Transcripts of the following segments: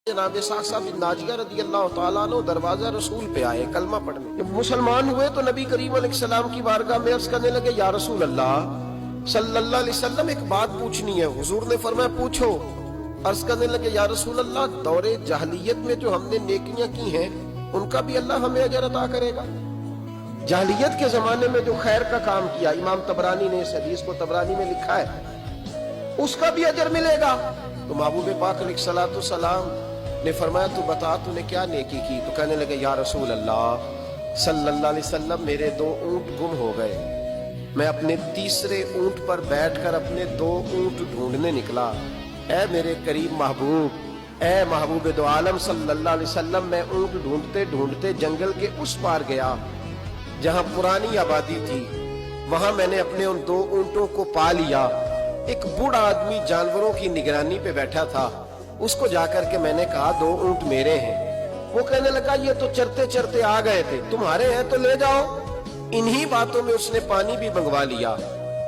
जनाब सासा बिन नाजिया रदी अल्लाह तआला अन्हु दरवाजा रसूल पे आए कलमा पढ़ने। जब मुसलमान हुए तो नबी करीम अलैहिस्सलाम की बारगाह में अर्ज करने लगे, या रसूल अल्लाह सल्लल्लाहु अलैहि वसल्लम एक बात पूछनी है। हुजूर ने फरमाया पूछो। अर्ज करने लगे, या रसूल अल्लाह दौरे जहलियत में जो हमने नेकियां की हैं उनका भी अल्लाह हमें अजर अता करेगा? जहलियत के जमाने में जो खैर का काम किया, इमाम तबरानी ने इस हदीस को तबरानी में लिखा है, उसका भी अजर मिलेगा? तो महबूब पाक अलैहिस्सलातु सलाम ने फरमाया तू बता तूने क्या नेकी की? तो कहने लगे, या रसूल अल्लाह सल्लल्लाहु अलैहि वसल्लम मेरे 2 ऊंट गुम हो गए। मैं अपने तीसरे ऊंट पर बैठकर अपने 2 ऊंट ढूंढने निकला। ऐ मेरे करीब महबूब, ऐ महबूब दो आलम सल्लल्लाहु अलैहि वसल्लम, मैं ऊंट ढूंढते ढूंढते जंगल के उस पार गया जहां पुरानी आबादी थी। वहां मैंने अपने उन 2 ऊंटों को पा लिया। एक बूढ़ा आदमी जानवरों की निगरानी पे बैठा था। उसको जाकर के मैंने कहा 2 ऊंट मेरे हैं। वो कहने लगा ये तो चरते चरते आ गए थे, तुम्हारे हैं तो ले जाओ। इन्हीं बातों में उसने पानी भी मंगवा लिया।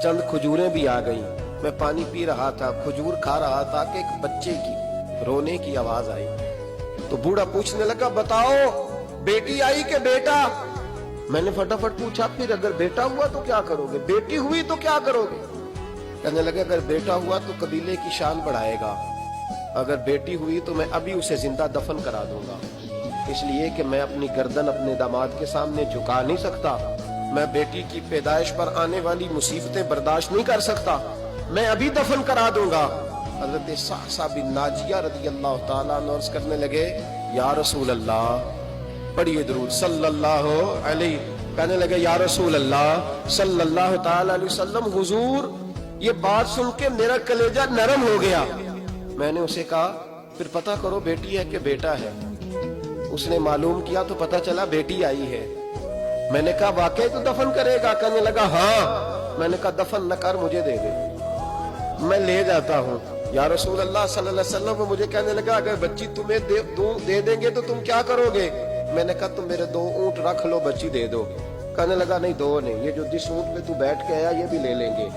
चंद खजूरें भी आ गई। मैं पानी पी रहा था, खजूर खा रहा था कि एक बच्चे की रोने की आवाज आई। तो बूढ़ा पूछने लगा, बताओ बेटी आई कि बेटा? मैंने फटाफट पूछा, फिर अगर बेटा हुआ तो क्या करोगे, बेटी हुई तो क्या करोगे? कहने लगे, अगर बेटा हुआ तो कबीले की शान बढ़ाएगा, अगर बेटी हुई तो मैं अभी उसे जिंदा दफन करा दूंगा, इसलिए कि मैं अपनी गर्दन अपने दामाद के सामने झुका नहीं सकता। मैं बेटी की पैदाइश पर आने वाली मुसीबतें बर्दाश्त नहीं कर सकता, मैं अभी दफन करा दूंगा। हजरत सासा बिन नाजिया रदी अल्लाह तआला अन्हु अर्ज करने लगे, या रसूल अल्लाह, पढ़िए दुरूद सल्लल्लाहु अलैहि। कहने लगे, या रसूल अल्लाह सल्लल्लाहु तआला अलैहि वसल्लम, हुजूर ये बात सुन के मेरा कलेजा नरम हो गया। मैंने उसे कहा, फिर पता करो बेटी है कि बेटा है। उसने मालूम किया तो पता चला बेटी आई है। मैंने कहा वाकई तो दफन करेगा? कहने लगा हाँ। मैंने कहा दफन न कर, मुझे दे दे, मैं ले जाता हूँ। या रसूल अल्लाह सल्लल्लाहु अलैहि वसल्लम, वो मुझे कहने लगा अगर बच्ची तुम्हें दे देंगे तो तुम क्या करोगे? मैंने कहा तुम मेरे 2 ऊंट रख लो, बच्ची दे दो। कहने लगा नहीं 2 नहीं, ये जो जिस ऊंट पे तू बैठ के आया ये भी ले लेंगे।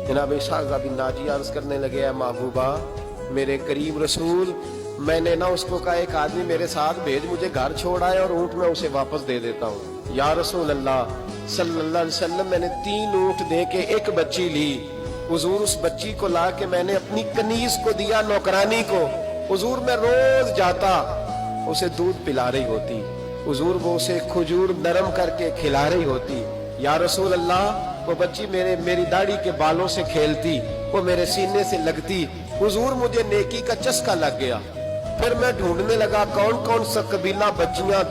जनाब सासा बिन नाजिया अर्ज करने लगे, महबूबा मेरे करीब रसूल, मैंने ना उसको कहा एक आदमी मेरे साथ भेज, मुझे घर छोड़ आए और ऊंट में उसे वापस दे देता हूँ। या रसूल अल्लाह सल्लल्लाहु अलैहि वसल्लम, मैंने 3 ऊंट दे के एक बच्ची ली। हुजूर उस बच्ची को ला के मैंने अपनी कनीज को दिया, नौकरानी को। हुजूर मैं रोज जाता, उसे दूध पिला रही होती। हुजूर वो उसे खजूर नरम करके खिला रही होती। या रसूल अल्लाह वो बच्ची मेरी दाढ़ी के बालों से खेलती, वो मेरे सीने से लगती। हुजूर मुझे नेकी का चस्का लग गया। फिर मैं ढूंढने लगा कौन कौन सा कबीला बच्चियां